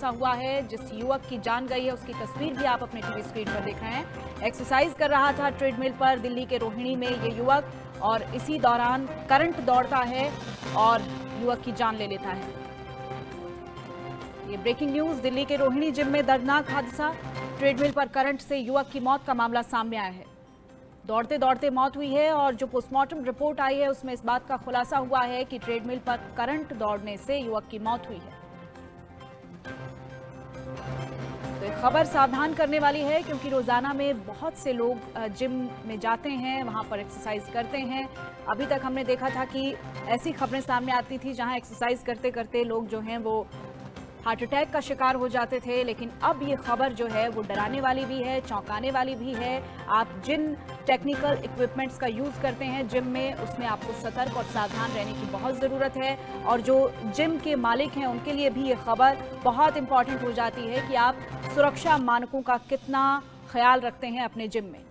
खुलासा हुआ है। जिस युवक की जान गई है उसकी तस्वीर भी आप अपने टीवी स्क्रीन पर देख रहे हैं। एक्सरसाइज कर रहा था ट्रेडमिल पर दिल्ली के रोहिणी में ये युवक, और इसी दौरान करंट दौड़ता है और युवक की जान ले लेता है। ये ब्रेकिंग न्यूज, दिल्ली के रोहिणी जिम में दर्दनाक हादसा, ट्रेडमिल पर करंट से युवक की मौत का मामला सामने आया है। दौड़ते दौड़ते मौत हुई है और जो पोस्टमार्टम रिपोर्ट आई है उसमें इस बात का खुलासा हुआ है कि ट्रेडमिल पर करंट दौड़ने से युवक की मौत हुई है। तो ये खबर सावधान करने वाली है, क्योंकि रोजाना में बहुत से लोग जिम में जाते हैं, वहां पर एक्सरसाइज करते हैं। अभी तक हमने देखा था कि ऐसी खबरें सामने आती थी जहां एक्सरसाइज करते करते लोग जो हैं वो हार्ट अटैक का शिकार हो जाते थे, लेकिन अब ये खबर जो है वो डराने वाली भी है, चौंकाने वाली भी है। आप जिन टेक्निकल इक्विपमेंट्स का यूज़ करते हैं जिम में, उसमें आपको सतर्क और सावधान रहने की बहुत ज़रूरत है। और जो जिम के मालिक हैं उनके लिए भी ये खबर बहुत इंपॉर्टेंट हो जाती है कि आप सुरक्षा मानकों का कितना ख्याल रखते हैं अपने जिम में।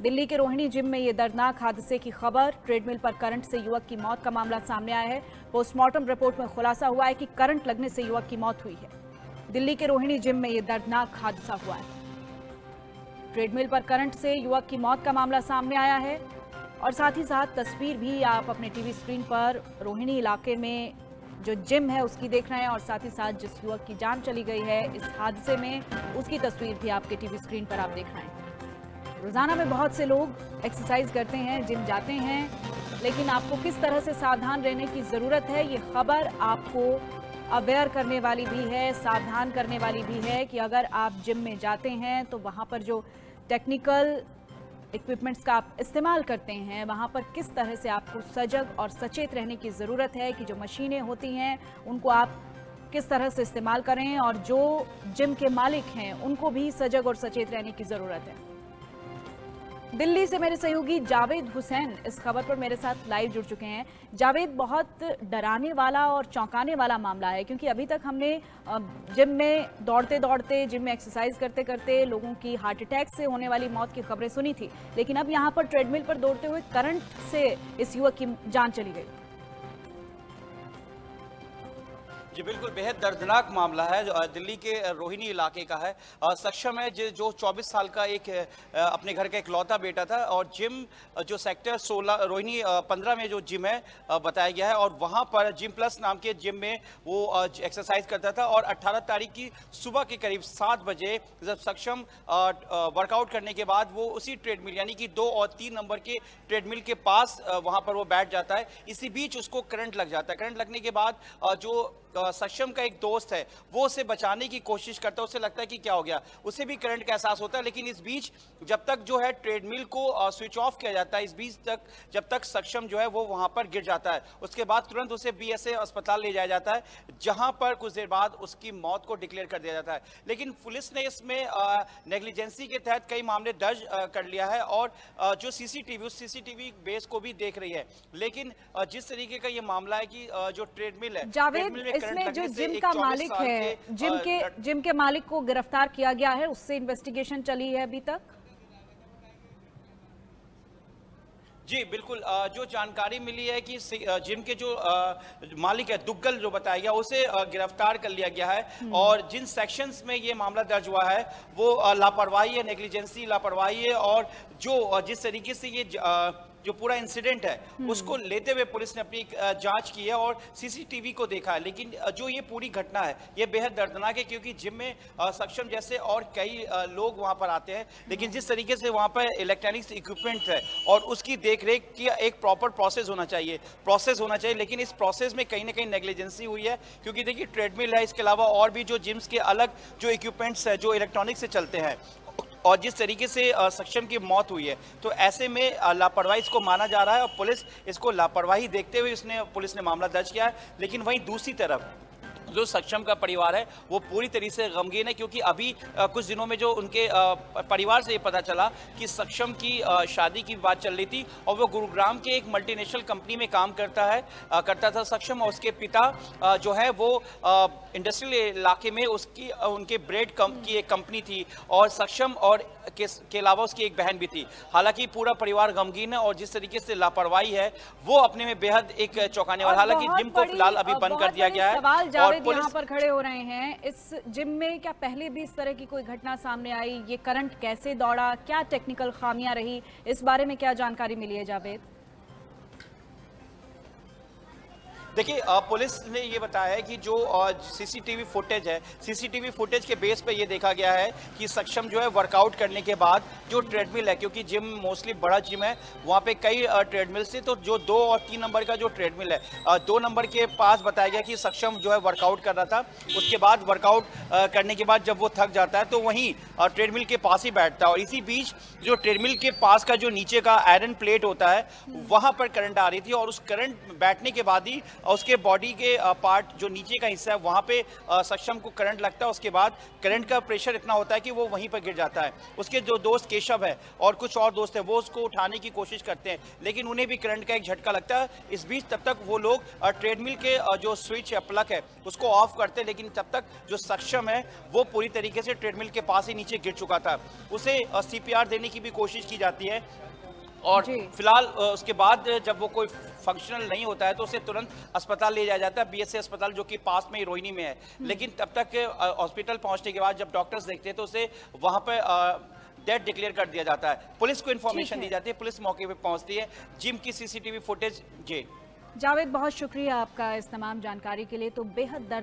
दिल्ली के रोहिणी जिम में ये दर्दनाक हादसे की खबर, ट्रेडमिल पर करंट से युवक की मौत का मामला सामने आया है। पोस्टमार्टम रिपोर्ट में खुलासा हुआ है कि करंट लगने से युवक की मौत हुई है। दिल्ली के रोहिणी जिम में ये दर्दनाक हादसा हुआ है। ट्रेडमिल पर करंट से युवक की मौत का मामला सामने आया है, और साथ ही साथ तस्वीर भी आप अपने टीवी स्क्रीन पर रोहिणी इलाके में जो जिम है उसकी देख रहे हैं, और साथ ही साथ जिस युवक की जान चली गई है इस हादसे में उसकी तस्वीर भी आपके टीवी स्क्रीन पर आप देख रहे हैं। रोजाना में बहुत से लोग एक्सरसाइज करते हैं, जिम जाते हैं, लेकिन आपको किस तरह से सावधान रहने की ज़रूरत है, ये खबर आपको अवेयर करने वाली भी है, सावधान करने वाली भी है कि अगर आप जिम में जाते हैं तो वहाँ पर जो टेक्निकल इक्विपमेंट्स का आप इस्तेमाल करते हैं वहाँ पर किस तरह से आपको सजग और सचेत रहने की ज़रूरत है कि जो मशीनें होती हैं उनको आप किस तरह से इस्तेमाल करें, और जो जिम के मालिक हैं उनको भी सजग और सचेत रहने की ज़रूरत है। दिल्ली से मेरे सहयोगी जावेद हुसैन इस खबर पर मेरे साथ लाइव जुड़ चुके हैं। जावेद, बहुत डराने वाला और चौंकाने वाला मामला है, क्योंकि अभी तक हमने जिम में दौड़ते दौड़ते, जिम में एक्सरसाइज करते करते लोगों की हार्ट अटैक से होने वाली मौत की खबरें सुनी थी, लेकिन अब यहाँ पर ट्रेडमिल पर दौड़ते हुए करंट से इस युवक की जान चली गई। जी बिल्कुल, बेहद दर्दनाक मामला है जो दिल्ली के रोहिणी इलाके का है। सक्षम है जो 24 साल का एक अपने घर का इकलौता बेटा था, और जिम जो सेक्टर 16 रोहिणी 15 में जो जिम है बताया गया है, और वहाँ पर जिम प्लस नाम के जिम में वो एक्सरसाइज करता था। और 18 तारीख की सुबह के करीब 7 बजे जब सक्षम वर्कआउट करने के बाद वो उसी ट्रेडमिल यानी कि 2 और 3 नंबर के ट्रेडमिल के पास वहाँ पर वो बैठ जाता है। इसी बीच उसको करंट लग जाता है। करंट लगने के बाद जो सक्षम का एक दोस्त है वो उसे बचाने की कोशिश करता है, उसे लगता है कि क्या हो गया, उसे भी करंट का एहसास होता है। लेकिन इस बीच जब तक जो है ट्रेडमिल को स्विच ऑफ किया जाता है, इस बीच तक जब तक सक्षम जो है वो वहां पर गिर जाता है, उसके बाद तुरंत उसे बीएसए अस्पताल ले जाया जाता है, जहां पर कुछ देर बाद उसकी मौत को डिक्लेयर कर दिया जाता है। लेकिन पुलिस ने इसमें नेग्लिजेंसी के तहत कई मामले दर्ज कर लिया है, और जो सीसीटीवी उस सीसीटीवी बेस को भी देख रही है। लेकिन जिस तरीके का ये मामला है कि जो ट्रेडमिल है, इसमें जो जिम का मालिक है, जिम के मालिक को गिरफ्तार किया गया है, उससे इन्वेस्टिगेशन चली है अभी तक। जी बिल्कुल, जो जानकारी मिली है कि जिम के जो मालिक है दुग्गल जो बताया गया, उसे गिरफ्तार कर लिया गया है। और जिन सेक्शंस में ये मामला दर्ज हुआ है वो लापरवाही है, नेग्लिजेंसी लापरवाही है, और जो जिस तरीके से ये जो पूरा इंसिडेंट है उसको लेते हुए पुलिस ने अपनी जांच की है और सीसीटीवी को देखा है। लेकिन जो ये पूरी घटना है ये बेहद दर्दनाक है, क्योंकि जिम में सक्षम जैसे और कई लोग वहां पर आते हैं, लेकिन जिस तरीके से वहां पर इलेक्ट्रॉनिक्स इक्विपमेंट है और उसकी देखरेख की एक प्रॉपर प्रोसेस होना चाहिए, लेकिन इस प्रोसेस में कहीं ना कहीं नेग्लिजेंसी हुई है। क्योंकि देखिए ट्रेडमिल है, इसके अलावा और भी जो जिम्स के अलग जो इक्विपमेंट्स है जो इलेक्ट्रॉनिक्स से चलते हैं, और जिस तरीके से सक्षम की मौत हुई है, तो ऐसे में लापरवाही इसको माना जा रहा है, और पुलिस इसको लापरवाही देखते हुए पुलिस ने मामला दर्ज किया है। लेकिन वहीं दूसरी तरफ जो सक्षम का परिवार है वो पूरी तरीके से गमगीन है, क्योंकि अभी कुछ दिनों में जो उनके परिवार से ये पता चला कि सक्षम की शादी की बात चल रही थी, और वो गुरुग्राम के एक मल्टीनेशनल कंपनी में काम करता था सक्षम, और उसके पिता जो है वो इंडस्ट्रियल इलाके में उनके ब्रेड की एक कंपनी थी, और सक्षम और के अलावा उसकी एक बहन भी थी। हालांकि पूरा परिवार गमगीन है, और जिस तरीके से लापरवाही है वो अपने में बेहद एक चौंकाने वाला। हालांकि जिम को फिलहाल अभी बंद कर दिया गया है, और जावेद यहाँ पर खड़े हो रहे हैं, इस जिम में क्या पहले भी इस तरह की कोई घटना सामने आई? ये करंट कैसे दौड़ा, क्या टेक्निकल खामियां रही, इस बारे में क्या जानकारी मिली है जावेद? देखिए, पुलिस ने ये बताया है कि जो सीसीटीवी फुटेज है, सीसीटीवी फुटेज के बेस पे ये देखा गया है कि सक्षम जो है वर्कआउट करने के बाद जो ट्रेडमिल है, क्योंकि जिम मोस्टली बड़ा जिम है, वहाँ पे कई ट्रेडमिल्स थे, तो जो 2 और 3 नंबर का जो ट्रेडमिल है, 2 नंबर के पास बताया गया कि सक्षम जो है वर्कआउट कर रहा था। उसके बाद वर्कआउट करने के बाद जब वो थक जाता है तो वहीं ट्रेडमिल के पास ही बैठता है, और इसी बीच जो ट्रेडमिल के पास का जो नीचे का आयरन प्लेट होता है, वहाँ पर करंट आ रही थी, और उस करंट बैठने के बाद ही उसके बॉडी के पार्ट जो नीचे का हिस्सा है वहां पे सक्षम को करंट लगता है। उसके बाद करंट का प्रेशर इतना होता है कि वो वहीं पर गिर जाता है। उसके जो दोस्त केशव है और कुछ और दोस्त है, वो उसको उठाने की कोशिश करते हैं, लेकिन उन्हें भी करंट का एक झटका लगता है। इस बीच तब तक वो लोग ट्रेडमिल के जो स्विच है, प्लग है, उसको ऑफ करते हैं, लेकिन तब तक जो सक्षम है वो पूरी तरीके से ट्रेडमिल के पास ही नीचे गिर चुका था। उसे CPR देने की भी कोशिश की जाती है, और फिलहाल उसके बाद जब वो कोई फंक्शनल नहीं होता है तो उसे तुरंत अस्पताल ले जाया जाता है, BSA अस्पताल, जो कि पास में ही रोहिणी में है। लेकिन तब तक हॉस्पिटल पहुंचने के बाद जब डॉक्टर्स देखते हैं तो उसे वहां पर डेड डिक्लेयर कर दिया जाता है। पुलिस को इन्फॉर्मेशन दी जाती है, पुलिस मौके पे पहुंचती है। जिम की CCTV फुटेज। जी जावेद, बहुत शुक्रिया आपका इस तमाम जानकारी के लिए। तो बेहद दर्द